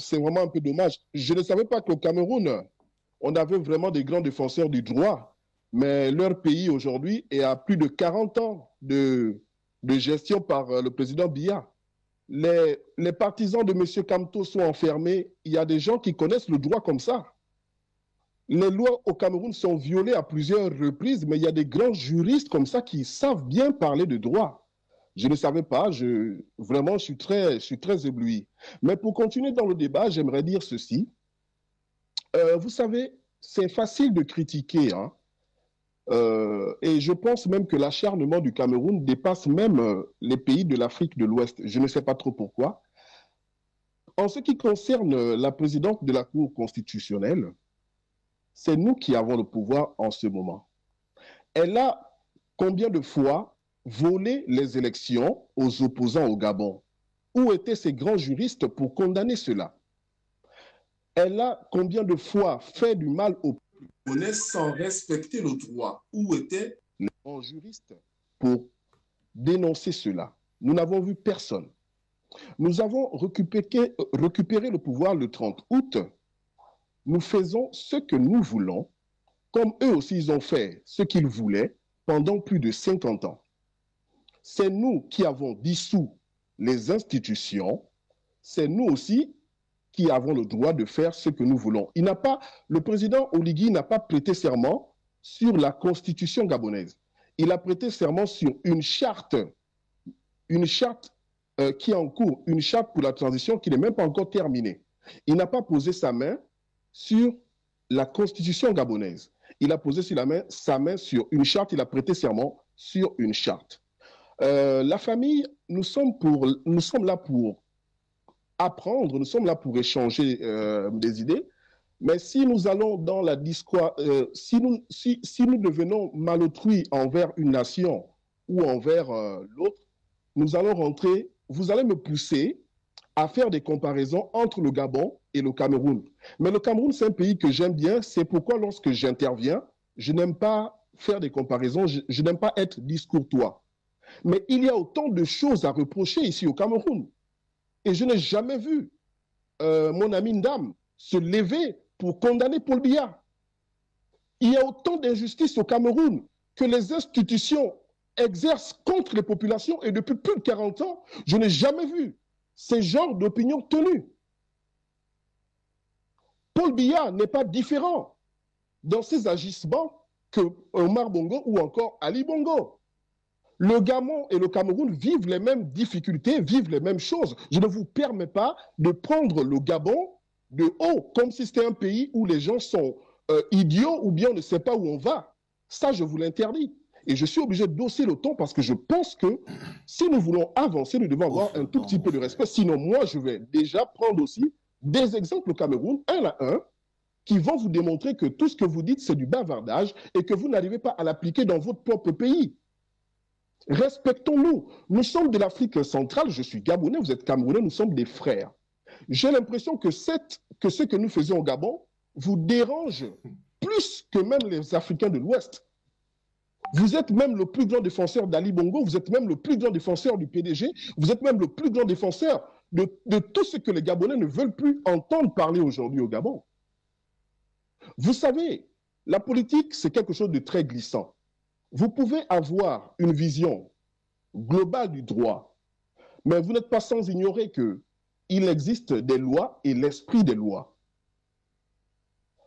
c'est vraiment un peu dommage. Je ne savais pas qu'au Cameroun, on avait vraiment des grands défenseurs du droit, mais leur pays aujourd'hui est à plus de 40 ans de gestion par le président Biya. Les partisans de M. Kamto sont enfermés. Il y a des gens qui connaissent le droit comme ça. Les lois au Cameroun sont violées à plusieurs reprises, mais il y a des grands juristes comme ça qui savent bien parler de droit. Je ne savais pas, vraiment, je suis très ébloui. Mais pour continuer dans le débat, j'aimerais dire ceci. Vous savez, c'est facile de critiquer, hein, et je pense même que l'acharnement du Cameroun dépasse même les pays de l'Afrique de l'Ouest. Je ne sais pas trop pourquoi. En ce qui concerne la présidente de la Cour constitutionnelle, c'est nous qui avons le pouvoir en ce moment. Elle a combien de fois volé les élections aux opposants au Gabon? Où étaient ces grands juristes pour condamner cela? Elle a combien de fois fait du mal au peuple sans respecter le droit? Où étaient les grands juristes pour dénoncer cela? Nous n'avons vu personne. Nous avons récupéré le pouvoir le 30 août. Nous faisons ce que nous voulons, comme eux aussi ils ont fait ce qu'ils voulaient pendant plus de 50 ans. C'est nous qui avons dissous les institutions, c'est nous aussi qui avons le droit de faire ce que nous voulons. Le président Oligui n'a pas prêté serment sur la constitution gabonaise. Il a prêté serment sur une charte qui est en cours, une charte pour la transition qui n'est même pas encore terminée. Il n'a pas posé sa main sur la constitution gabonaise. Il a posé sa main sur une charte, il a prêté serment sur une charte. La famille, nous sommes là pour apprendre, nous sommes là pour échanger des idées, mais si nous allons dans la discours, si nous devenons malautrus envers une nation ou envers l'autre, nous allons rentrer, vous allez me pousser à faire des comparaisons entre le Gabon et le Cameroun. Mais le Cameroun, c'est un pays que j'aime bien, c'est pourquoi lorsque j'interviens, je n'aime pas faire des comparaisons, je n'aime pas être discourtois. Mais il y a autant de choses à reprocher ici au Cameroun. Et je n'ai jamais vu mon ami Ndam se lever pour condamner Paul Biya. Il y a autant d'injustices au Cameroun que les institutions exercent contre les populations. Et depuis plus de 40 ans, je n'ai jamais vu ces genres d'opinions tenues. Paul Biya n'est pas différent dans ses agissements que Omar Bongo ou encore Ali Bongo. Le Gabon et le Cameroun vivent les mêmes difficultés, vivent les mêmes choses. Je ne vous permets pas de prendre le Gabon de haut, comme si c'était un pays où les gens sont idiots ou bien on ne sait pas où on va. Ça, je vous l'interdis. Et je suis obligé d'hausser le ton parce que je pense que si nous voulons avancer, nous devons avoir un tout petit peu de respect. Sinon, moi, je vais déjà prendre aussi des exemples au Cameroun, un à un, qui vont vous démontrer que tout ce que vous dites, c'est du bavardage et que vous n'arrivez pas à l'appliquer dans votre propre pays. Respectons-nous. Nous sommes de l'Afrique centrale, je suis Gabonais, vous êtes Camerounais, nous sommes des frères. J'ai l'impression que ce que nous faisons au Gabon vous dérange plus que même les Africains de l'Ouest. Vous êtes même le plus grand défenseur d'Ali Bongo, vous êtes même le plus grand défenseur du PDG, vous êtes même le plus grand défenseur de tout ce que les Gabonais ne veulent plus entendre parler aujourd'hui au Gabon. Vous savez, la politique, c'est quelque chose de très glissant. Vous pouvez avoir une vision globale du droit, mais vous n'êtes pas sans ignorer qu'il existe des lois et l'esprit des lois.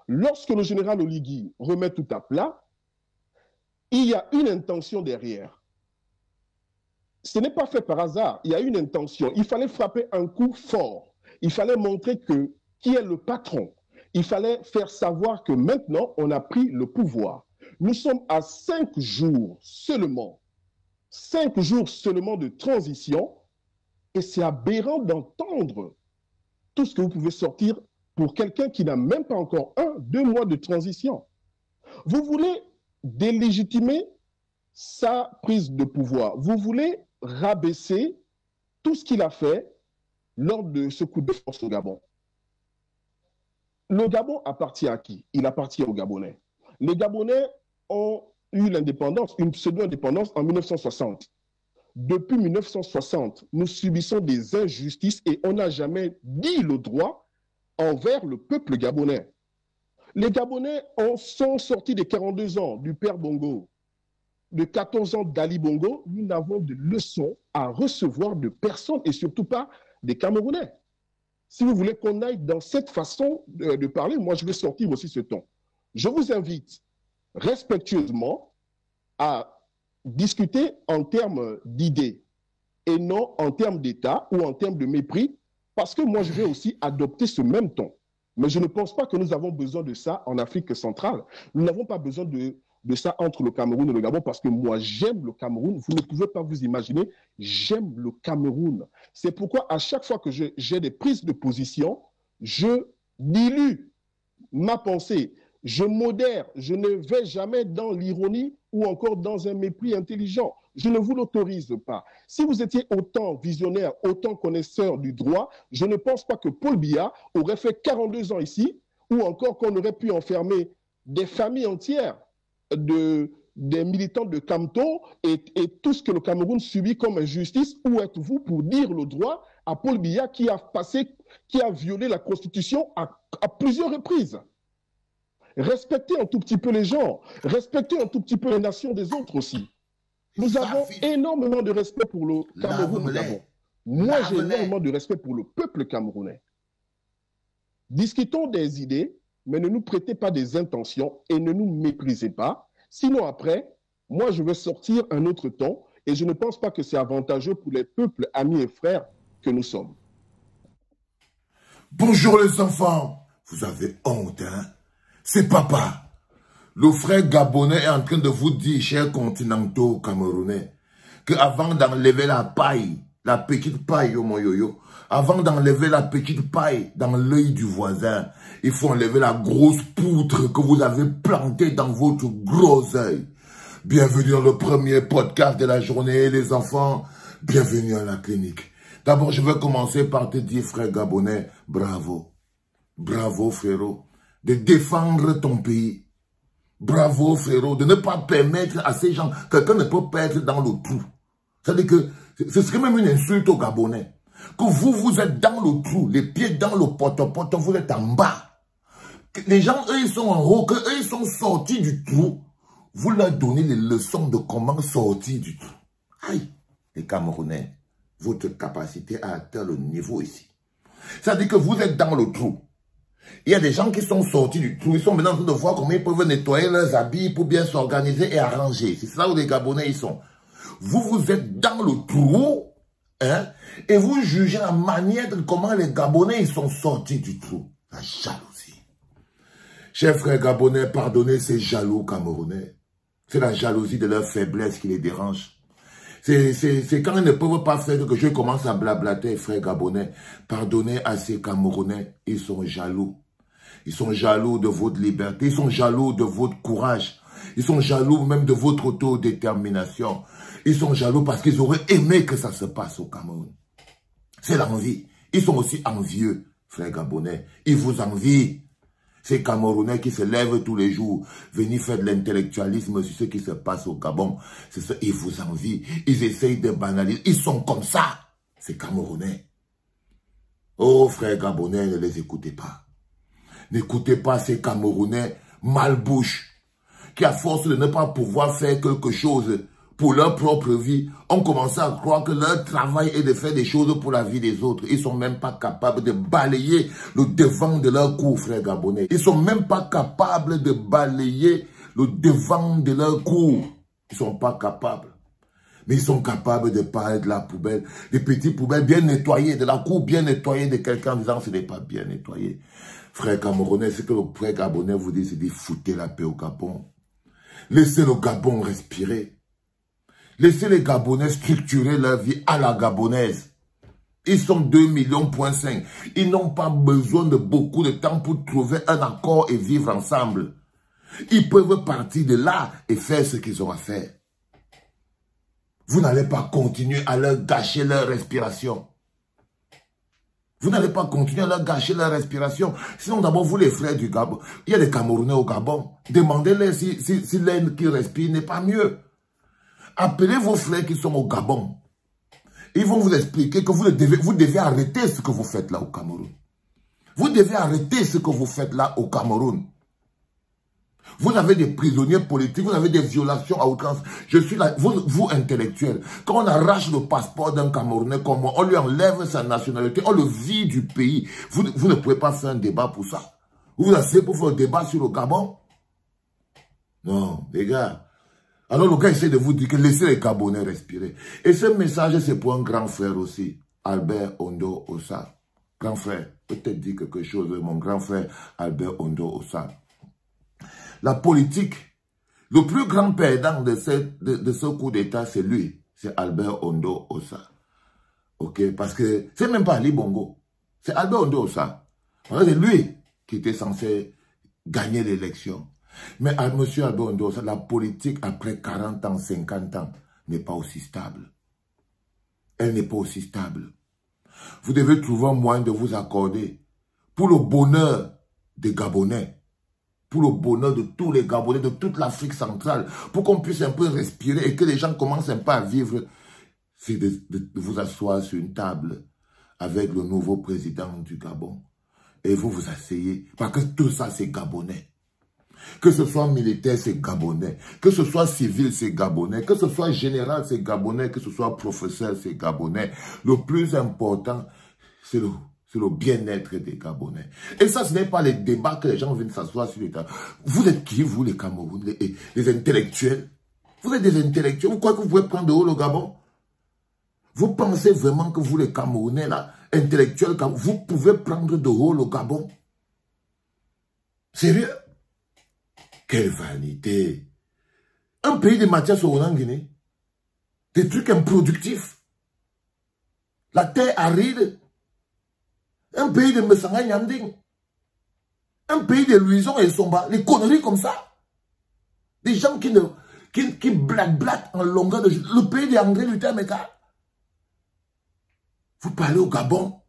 Lorsque le général Oligui remet tout à plat, il y a une intention derrière. Ce n'est pas fait par hasard, il y a une intention. Il fallait frapper un coup fort. Il fallait montrer qui est le patron. Il fallait faire savoir que maintenant, on a pris le pouvoir. Nous sommes à 5 jours seulement de transition, et c'est aberrant d'entendre tout ce que vous pouvez sortir pour quelqu'un qui n'a même pas encore 2 mois de transition. Vous voulez délégitimer sa prise de pouvoir. Vous voulez rabaisser tout ce qu'il a fait lors de ce coup de force au Gabon. Le Gabon appartient à qui? Il appartient aux Gabonais. Les Gabonais ont eu l'indépendance, une pseudo-indépendance en 1960. Depuis 1960, nous subissons des injustices et on n'a jamais dit le droit envers le peuple gabonais. Les Gabonais sont sortis des 42 ans du père Bongo, de 14 ans d'Ali Bongo. Nous n'avons de leçons à recevoir de personne et surtout pas des Camerounais. Si vous voulez qu'on aille dans cette façon de parler, moi je vais sortir aussi ce ton. Je vous invite respectueusement à discuter en termes d'idées et non en termes d'État ou en termes de mépris, parce que moi je vais aussi adopter ce même ton. Mais je ne pense pas que nous avons besoin de ça en Afrique centrale. Nous n'avons pas besoin de ça entre le Cameroun et le Gabon, parce que moi, j'aime le Cameroun. Vous ne pouvez pas vous imaginer, j'aime le Cameroun. C'est pourquoi, à chaque fois que j'ai des prises de position, je dilue ma pensée, je modère, je ne vais jamais dans l'ironie ou encore dans un mépris intelligent. Je ne vous l'autorise pas. Si vous étiez autant visionnaire, autant connaisseur du droit, je ne pense pas que Paul Biya aurait fait 42 ans ici, ou encore qu'on aurait pu enfermer des familles entières des militants de Camto et tout ce que le Cameroun subit comme injustice. Où êtes-vous pour dire le droit à Paul Biya qui a violé la Constitution à plusieurs reprises? Respectez un tout petit peu les gens, respectez un tout petit peu les nations des autres aussi. Nous avons énormément de respect pour le Cameroun. Moi, j'ai énormément de respect pour le peuple camerounais. Discutons des idées, mais ne nous prêtez pas des intentions et ne nous méprisez pas. Sinon, après, moi, je vais sortir un autre ton et je ne pense pas que c'est avantageux pour les peuples, amis et frères que nous sommes. Bonjour les enfants. Vous avez honte, hein? C'est papa. Le frère gabonais est en train de vous dire, chers continentaux camerounais, qu'avant d'enlever la paille, la petite paille, avant d'enlever la petite paille dans l'œil du voisin, il faut enlever la grosse poutre que vous avez plantée dans votre gros œil. Bienvenue dans le premier podcast de la journée, les enfants. Bienvenue à la clinique. D'abord, je vais commencer par te dire, frère gabonais, bravo. Bravo, frérot, de défendre ton pays. Bravo, frérot, de ne pas permettre à ces gens, quelqu'un ne peut pas être dans le trou. C'est-à-dire que ce serait même une insulte aux Gabonais. Que vous êtes dans le trou, les pieds dans le poto-poto, vous êtes en bas. Les gens, eux, ils sont en haut, eux, ils sont sortis du trou. Vous leur donnez les leçons de comment sortir du trou. Aïe, les Camerounais, votre capacité à atteindre le niveau ici. C'est-à-dire que vous êtes dans le trou. Il y a des gens qui sont sortis du trou. Ils sont maintenant en train de voir comment ils peuvent nettoyer leurs habits pour bien s'organiser et arranger. C'est là où les Gabonais ils sont. Vous êtes dans le trou, hein, et vous jugez la manière de comment les Gabonais ils sont sortis du trou. La jalousie. Chers frères Gabonais, pardonnez ces jaloux Camerounais. C'est la jalousie de leur faiblesse qui les dérange. C'est quand ils ne peuvent pas faire que je commence à blablater, frères Gabonais. Pardonnez à ces Camerounais, ils sont jaloux. Ils sont jaloux de votre liberté, ils sont jaloux de votre courage. Ils sont jaloux même de votre autodétermination. Ils sont jaloux parce qu'ils auraient aimé que ça se passe au Cameroun. C'est l'envie. Ils sont aussi envieux, frères Gabonais. Ils vous envient. Ces Camerounais qui se lèvent tous les jours, venir faire de l'intellectualisme sur ce qui se passe au Gabon, c'est ça, ils vous envient. Ils essayent de banaliser. Ils sont comme ça, ces Camerounais. Oh, frères Gabonais, ne les écoutez pas. N'écoutez pas ces Camerounais malbouches, qui à force de ne pas pouvoir faire quelque chose pour leur propre vie, ont commencé à croire que leur travail est de faire des choses pour la vie des autres. Ils sont même pas capables de balayer le devant de leur cour, frère Gabonais. Ils sont même pas capables de balayer le devant de leur cour. Ils sont pas capables. Mais ils sont capables de parler de la poubelle, des petites poubelles bien nettoyées, de la cour bien nettoyée de quelqu'un en disant ce n'est pas bien nettoyé. Frère Camerounais, ce que le frère Gabonais vous dit, c'est de foutez la paix au Gabon. Laissez le Gabon respirer. Laissez les Gabonais structurer leur vie à la gabonaise. Ils sont 2,5 millions. Ils n'ont pas besoin de beaucoup de temps pour trouver un accord et vivre ensemble. Ils peuvent partir de là et faire ce qu'ils ont à faire. Vous n'allez pas continuer à leur gâcher leur respiration. Vous n'allez pas continuer à leur gâcher leur respiration. Sinon, d'abord, vous les frères du Gabon, il y a des Camerounais au Gabon. Demandez-les si l'air qu'ils respirent n'est pas mieux. Appelez vos frères qui sont au Gabon. Ils vont vous expliquer que vous devez arrêter ce que vous faites là au Cameroun. Vous devez arrêter ce que vous faites là au Cameroun. Vous avez des prisonniers politiques, vous avez des violations à outrance. Je suis là, vous intellectuels, quand on arrache le passeport d'un Camerounais comme moi, on lui enlève sa nationalité, on le vide du pays. Vous ne pouvez pas faire un débat pour ça. Vous vous asseyez pour faire un débat sur le Gabon? Non, les gars. Alors le gars essaie de vous dire que laissez les Gabonais respirer. Et ce message, c'est pour un grand frère aussi, Albert Ondo Ossa. Grand frère, peut-être dire quelque chose, mon grand frère Albert Ondo Ossa. La politique, le plus grand perdant de ce coup d'État, c'est lui. C'est Albert Ondo Ossa. Ok, parce que c'est même pas Ali Bongo. C'est Albert Ondo Ossa. C'est lui qui était censé gagner l'élection. Mais M. Albert Ondo Ossa, la politique après 40 ans, 50 ans, n'est pas aussi stable. Elle n'est pas aussi stable. Vous devez trouver un moyen de vous accorder pour le bonheur des Gabonais. Pour le bonheur de tous les Gabonais, de toute l'Afrique centrale, pour qu'on puisse un peu respirer et que les gens commencent un peu à vivre, c'est de vous asseoir sur une table avec le nouveau président du Gabon. Et vous vous asseyez, parce que tout ça c'est Gabonais. Que ce soit militaire, c'est Gabonais. Que ce soit civil, c'est Gabonais. Que ce soit général, c'est Gabonais. Que ce soit professeur, c'est Gabonais. Le plus important, c'est le bien-être des Gabonais. Et ça, ce n'est pas les débats que les gens viennent s'asseoir sur l'État. Vous êtes qui, vous, les Camerounais, les intellectuels? Vous êtes des intellectuels. Vous croyez que vous pouvez prendre de haut le Gabon? Vous pensez vraiment que vous, les Camerounais, là, intellectuels, vous pouvez prendre de haut le Gabon? Sérieux? Quelle vanité! Un pays de matières secondaires en Guinée. Des trucs improductifs. La terre aride. Un pays de Messanga Nyanding. Un pays de Luison et Somba. Les conneries comme ça. Des gens qui blaguent en longueur de... Le pays de André Luther Meka. Vous parlez au Gabon.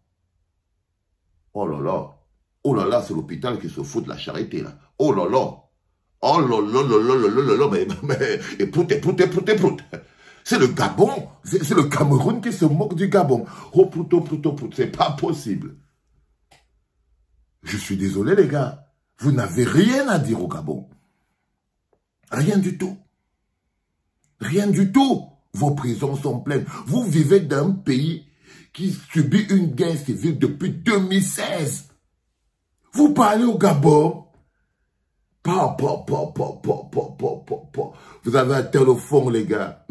Oh là là. Oh là là, c'est l'hôpital qui se fout de la charité là. Oh là là. Oh là là là là là là là. Mais éproute. C'est le Gabon. C'est le Cameroun qui se moque du Gabon. Oh prout. C'est pas possible. Je suis désolé les gars. Vous n'avez rien à dire au Gabon. Rien du tout. Rien du tout. Vos prisons sont pleines. Vous vivez dans un pays qui subit une guerre civile depuis 2016. Vous parlez au Gabon. Vous avez atteint le fond, les gars.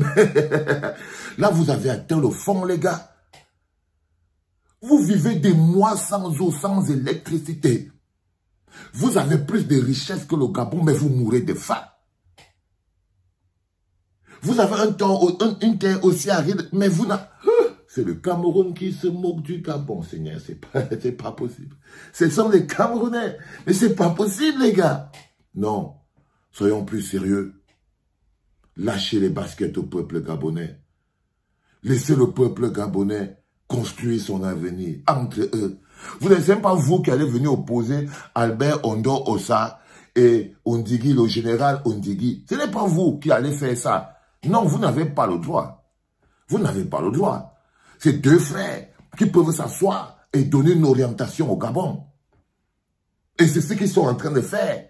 Là, vous avez atteint le fond, les gars. Vous vivez des mois sans eau, sans électricité. Vous avez plus de richesses que le Gabon, mais vous mourrez de faim. Vous avez une terre aussi aride, mais vous n'avez... C'est le Cameroun qui se moque du Gabon, Seigneur. C'est pas possible. Ce sont les Camerounais. Mais c'est pas possible, les gars. Non. Soyons plus sérieux. Lâchez les baskets au peuple gabonais. Laissez le peuple gabonais construire son avenir entre eux. Vous n'êtes même pas vous qui allez venir opposer Albert Ondo Ossa et Ondigi, le général Ondigi. Ce n'est pas vous qui allez faire ça. Non, vous n'avez pas le droit. Vous n'avez pas le droit. C'est deux frères qui peuvent s'asseoir et donner une orientation au Gabon. Et c'est ce qu'ils sont en train de faire.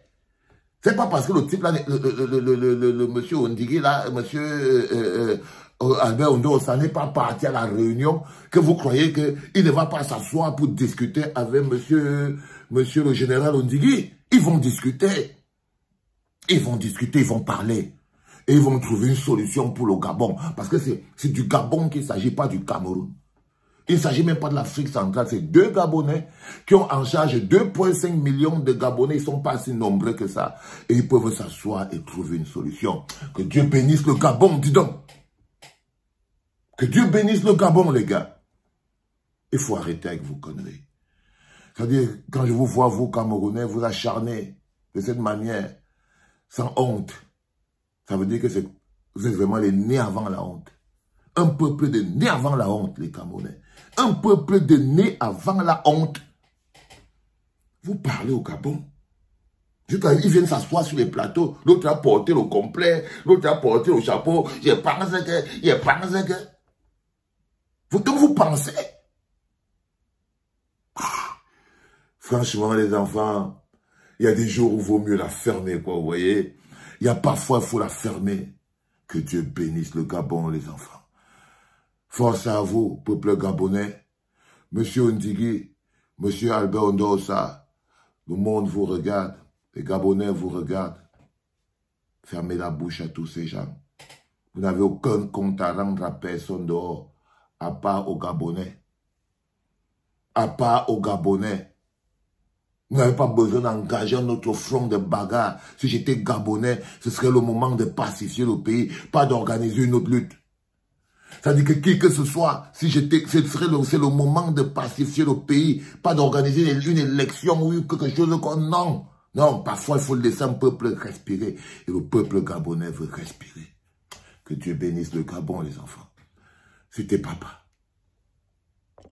C'est pas parce que le type là, le monsieur Ondigi là, monsieur Albert Ondo, ça n'est pas parti à la réunion que vous croyez qu'il ne va pas s'asseoir pour discuter avec monsieur le général Ondigi. Ils vont discuter. Ils vont parler. Et ils vont trouver une solution pour le Gabon. Parce que c'est du Gabon qu'il ne s'agit pas du Cameroun. Il ne s'agit même pas de l'Afrique centrale. C'est deux Gabonais qui ont en charge 2,5 millions de Gabonais. Ils ne sont pas si nombreux que ça. Et ils peuvent s'asseoir et trouver une solution. Que Dieu bénisse le Gabon, dis donc. Que Dieu bénisse le Gabon, les gars. Il faut arrêter avec vos conneries. C'est-à-dire, quand je vous vois, vous, Camerounais, vous acharnez de cette manière, sans honte. Ça veut dire que vous êtes vraiment les nés avant la honte. Un peuple de nés avant la honte, les Camerounais. Un peuple de nés avant la honte. Vous parlez au Gabon. Ils viennent s'asseoir sur les plateaux. L'autre a porté le complet. L'autre a porté le chapeau. Je pense que... Donc vous pensez. Franchement, les enfants, il y a des jours où il vaut mieux la fermer, quoi, vous voyez. Il y a parfois, il faut la fermer. Que Dieu bénisse le Gabon, les enfants. Force à vous, peuple gabonais. Monsieur Ndigi, Monsieur Albert Ondosa, le monde vous regarde. Les Gabonais vous regardent. Fermez la bouche à tous ces gens. Vous n'avez aucun compte à rendre à personne dehors, à part aux Gabonais. À part aux Gabonais. Vous n'avez pas besoin d'engager notre front de bagarre. Si j'étais Gabonais, ce serait le moment de pacifier le pays, pas d'organiser une autre lutte. C'est-à-dire que qui que ce soit, si j'étais, c'est le moment de pacifier le pays, pas d'organiser une élection ou quelque chose comme non. Non, parfois il faut laisser un peuple respirer. Et le peuple gabonais veut respirer. Que Dieu bénisse le Gabon, les enfants. C'était papa.